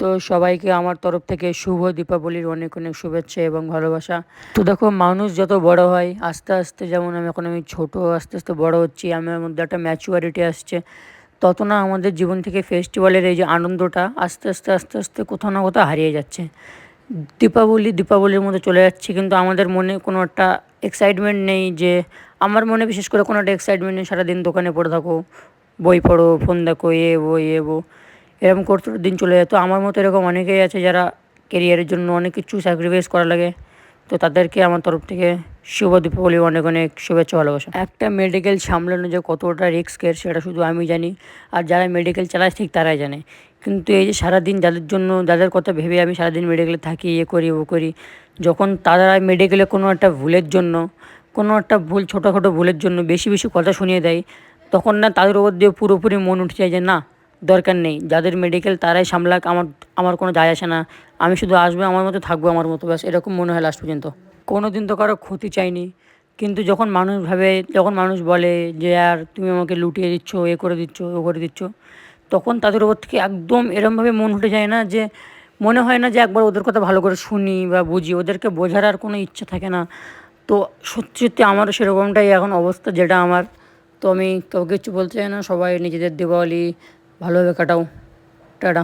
তো সবাইকে আমার তরফ থেকে শুভ দীপাবলির অনেক অনেক শুভেচ্ছা এবং ভালোবাসা। তো দেখো, মানুষ যত বড় হয় আস্তে আস্তে, যেমন আমি ছোট, আস্তে আস্তে বড় হচ্ছি, আমার মধ্যে একটা ম্যাচুরিটি আসছে, তত না আমাদের জীবন থেকে ফেস্টিভ্যালের এই যে আনন্দটা আস্তে আস্তে আস্তে আস্তে কোথাও না কোথাও হারিয়ে যাচ্ছে। দীপাবলির মধ্যে চলে যাচ্ছে, কিন্তু আমাদের মনে কোনো একটা এক্সাইটমেন্ট নেই। যে আমার মনে বিশেষ করে কোনো একটা এক্সাইটমেন্ট নেই। সারাদিন দোকানে পড়ে থাকো, বই পড়ো, ফোন দেখো, এ বো এরকম করতে দিন চলে যায়। তো আমার মতো এরকম অনেকেই আছে যারা কেরিয়ারের জন্য অনেক কিছু স্যাক্রিফাইস করা লাগে। তো তাদেরকে আমার তরফ থেকে শুভ দীপাবলি, অনেক অনেক শুভেচ্ছা, ভালোবাসা। একটা মেডিকেল সামলানো যে কতটা রিস্কের সেটা শুধু আমি জানি, আর যারা মেডিকেল চালায় ঠিক তারাই জানে। কিন্তু এই যে সারাদিন যাদের কথা ভেবে আমি সারাদিন মেডিকেলে থাকি, এ করি ও করি, যখন তারা মেডিকেলে কোনো একটা ভুলের জন্য, কোনো একটা ভুল, ছোটোখাটো ভুলের জন্য বেশি বেশি কথা শুনিয়ে দেয়, তখন না তাদের ওপর দিয়ে পুরোপুরি মন উঠে যায় যে না, দরকার নেই, যাদের মেডিকেল তারাই সামলাক, আমার আমার কোনো যায় আসে না, আমি শুধু আসবো আমার মতো, থাকবো আমার মতো, ব্যাস এরকম মনে হয় লাস্ট পর্যন্ত। কোনো দিন তো কারো ক্ষতি চাইনি, কিন্তু যখন মানুষ বলে যে আর তুমি আমাকে লুটিয়ে দিচ্ছ, এ করে দিচ্ছ, ও করে দিচ্ছ, তখন তাদের ওপর থেকে একদম এরমভাবে মন উঠে যায় না, যে মনে হয় না যে একবার ওদের কথা ভালো করে শুনি বা বুঝি, ওদেরকে বোঝার আর কোনো ইচ্ছা থাকে না। তো সত্যি সত্যি আমারও সেরকমটাই এখন অবস্থা, যেটা আমার। তো আমি কাউকে কিছু বলতে চাই না, সবাই নিজেদের দীপাবলি ভালোভাবে কাটাও। টাটা।